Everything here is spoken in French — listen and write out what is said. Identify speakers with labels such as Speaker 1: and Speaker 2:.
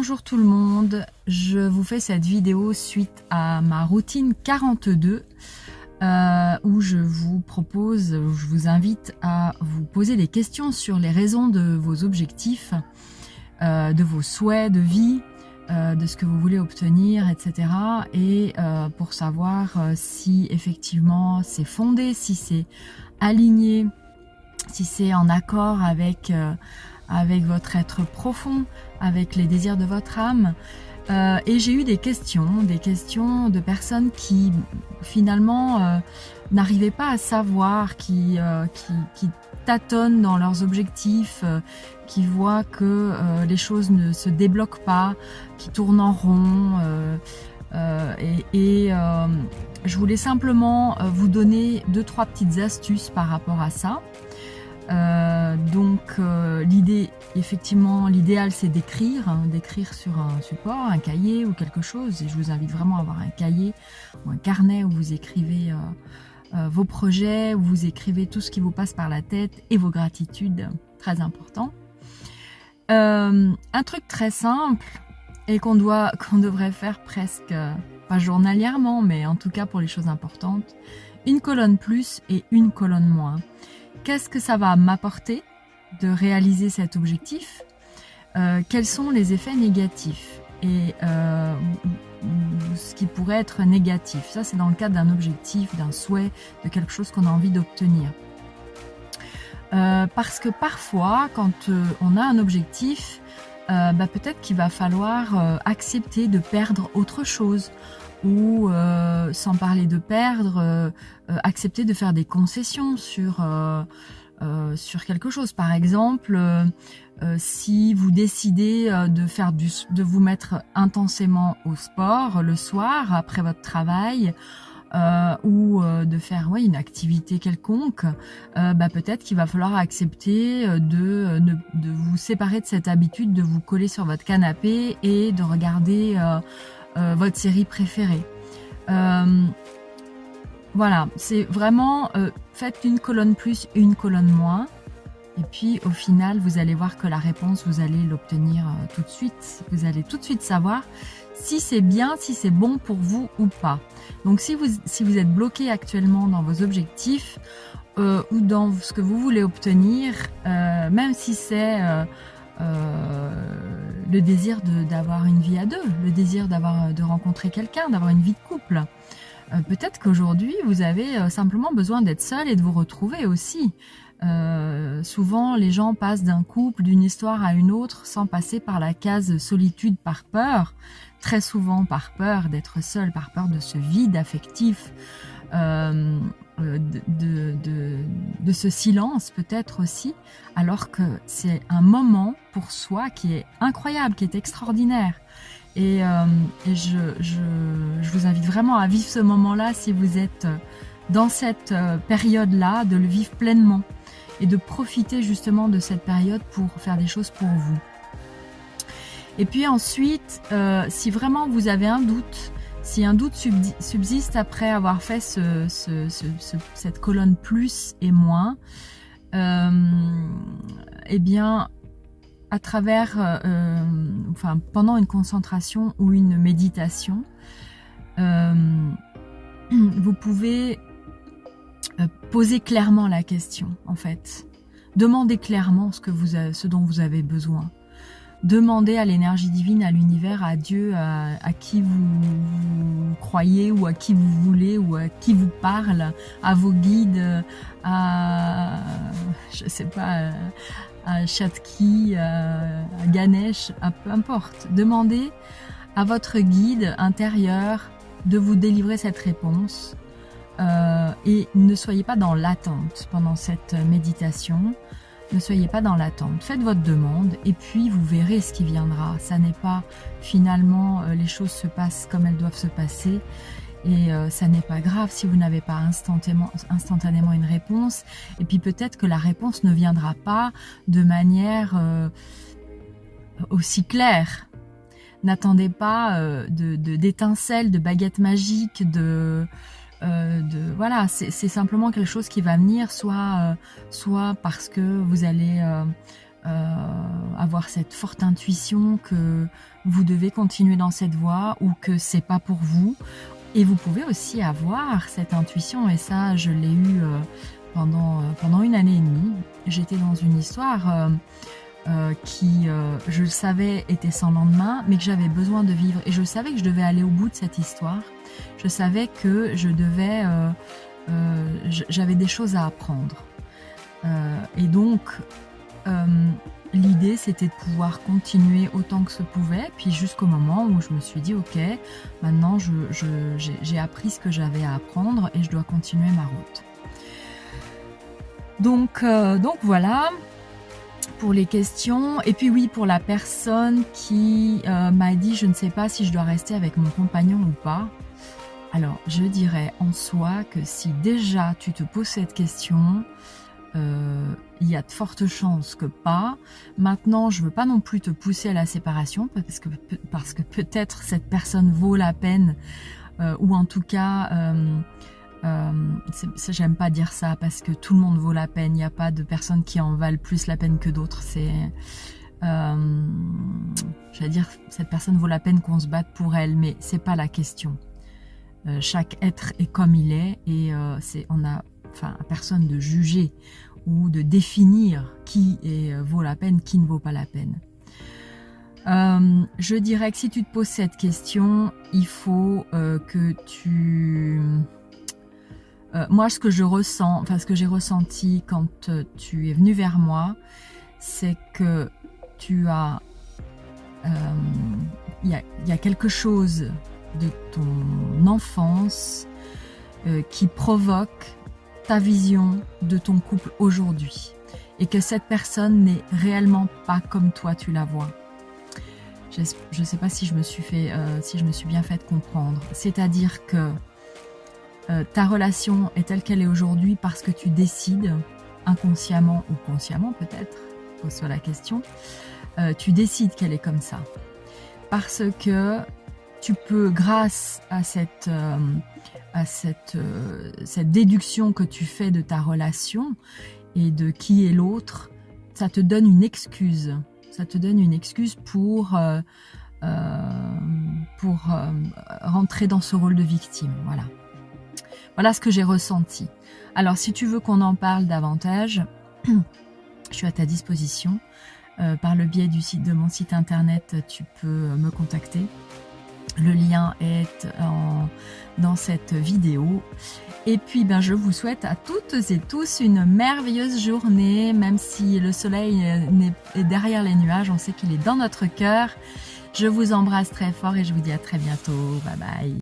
Speaker 1: Bonjour tout le monde, je vous fais cette vidéo suite à ma routine 42 où je vous invite à vous poser des questions sur les raisons de vos objectifs, de vos souhaits de vie, de ce que vous voulez obtenir, etc. Et pour savoir si effectivement c'est fondé, si c'est aligné, si c'est en accord avec votre être profond, avec les désirs de votre âme. Et j'ai eu des questions de personnes qui finalement n'arrivaient pas à savoir, qui tâtonnent dans leurs objectifs, qui voient que les choses ne se débloquent pas, qui tournent en rond. Je voulais simplement vous donner 2-3 petites astuces par rapport à ça. L'idée, effectivement, l'idéal c'est d'écrire sur un support, un cahier ou quelque chose, et je vous invite vraiment à avoir un cahier ou un carnet où vous écrivez vos projets, où vous écrivez tout ce qui vous passe par la tête et vos gratitudes, très important. Un truc très simple et qu'on devrait faire presque, pas journalièrement, mais en tout cas pour les choses importantes, une colonne plus et une colonne moins. Qu'est-ce que ça va m'apporter de réaliser cet objectif? Quels sont les effets négatifs et ce qui pourrait être négatif? Ça, c'est dans le cadre d'un objectif, d'un souhait, de quelque chose qu'on a envie d'obtenir. Parce que parfois, quand on a un objectif, peut-être qu'il va falloir accepter de perdre autre chose. Ou sans parler de perdre, accepter de faire des concessions sur quelque chose. Par exemple, si vous décidez de vous mettre intensément au sport le soir après votre travail, ou de faire une activité quelconque, peut-être qu'il va falloir accepter de vous séparer de cette habitude de vous coller sur votre canapé et de regarder votre série préférée. Voilà, c'est vraiment faites une colonne plus, une colonne moins, et puis au final vous allez voir que la réponse vous allez l'obtenir tout de suite. Vous allez tout de suite savoir si c'est bien, si c'est bon pour vous ou pas. Donc si vous êtes bloqué actuellement dans vos objectifs ou dans ce que vous voulez obtenir, même si c'est le désir d'avoir une vie à deux, le désir de rencontrer quelqu'un, d'avoir une vie de couple. Peut-être qu'aujourd'hui, vous avez simplement besoin d'être seul et de vous retrouver aussi. Souvent, les gens passent d'un couple, d'une histoire à une autre, sans passer par la case solitude par peur. Très souvent par peur d'être seul, par peur de ce vide affectif, de ce silence peut-être aussi, alors que c'est un moment pour soi qui est incroyable, qui est extraordinaire. Et je vous invite vraiment à vivre ce moment-là si vous êtes dans cette période-là, de le vivre pleinement et de profiter justement de cette période pour faire des choses pour vous. Et puis ensuite, si vraiment vous avez un doute, si un doute subsiste après avoir fait cette colonne plus et moins, eh bien, à travers, pendant une concentration ou une méditation, vous pouvez poser clairement la question, en fait. Demandez clairement ce dont vous avez besoin. Demandez à l'énergie divine, à l'univers, à Dieu, à qui vous croyez ou à qui vous voulez ou à qui vous parle, à vos guides, à Chatki, à Ganesh, peu importe. Demandez à votre guide intérieur de vous délivrer cette réponse et ne soyez pas dans l'attente pendant cette méditation. Ne soyez pas dans l'attente, faites votre demande et puis vous verrez ce qui viendra. Ça n'est pas finalement les choses se passent comme elles doivent se passer et ça n'est pas grave si vous n'avez pas instantanément une réponse. Et puis peut-être que la réponse ne viendra pas de manière aussi claire. N'attendez pas d'étincelles, de baguettes magiques, voilà, c'est simplement quelque chose qui va venir, soit parce que vous allez avoir cette forte intuition que vous devez continuer dans cette voie ou que c'est pas pour vous. Et vous pouvez aussi avoir cette intuition, et ça je l'ai eu pendant 1 année et demie. J'étais dans une histoire qui, je le savais, était sans lendemain, mais que j'avais besoin de vivre. Et je savais que je devais aller au bout de cette histoire. Je savais que je devais... j'avais des choses à apprendre. Et donc, l'idée, c'était de pouvoir continuer autant que se pouvait, puis jusqu'au moment où je me suis dit, ok, maintenant, j'ai appris ce que j'avais à apprendre et je dois continuer ma route. Donc voilà pour les questions. Et puis oui, pour la personne qui m'a dit, je ne sais pas si je dois rester avec mon compagnon ou pas. Alors, je dirais en soi que si déjà tu te poses cette question, il y a de fortes chances que pas. Maintenant, je veux pas non plus te pousser à la séparation parce que peut-être cette personne vaut la peine, ou en tout cas, j'aime pas dire ça parce que tout le monde vaut la peine. Il n'y a pas de personnes qui en valent plus la peine que d'autres. C'est, j'allais dire, cette personne vaut la peine qu'on se batte pour elle, mais c'est pas la question. Chaque être est comme il est, et on a à personne de juger ou de définir qui vaut la peine, qui ne vaut pas la peine. Je dirais que si tu te poses cette question, il faut que tu... moi, ce que je ressens, ce que j'ai ressenti quand tu es venu vers moi, c'est que tu as... il y a quelque chose de ton enfance qui provoque ta vision de ton couple aujourd'hui, et que cette personne n'est réellement pas comme toi tu la vois. Je ne sais pas si je me suis bien fait comprendre. C'est-à-dire que ta relation est telle qu'elle est aujourd'hui parce que tu décides, inconsciemment ou consciemment peut-être, pose-toi la question, tu décides qu'elle est comme ça. Parce que tu peux, grâce à cette déduction que tu fais de ta relation et de qui est l'autre, ça te donne une excuse. Ça te donne une excuse pour rentrer dans ce rôle de victime. Voilà. Voilà ce que j'ai ressenti. Alors, si tu veux qu'on en parle davantage, je suis à ta disposition. Par le biais de mon site internet, tu peux me contacter. Le lien est dans cette vidéo. Et puis, je vous souhaite à toutes et tous une merveilleuse journée, même si le soleil est derrière les nuages, on sait qu'il est dans notre cœur. Je vous embrasse très fort et je vous dis à très bientôt. Bye bye.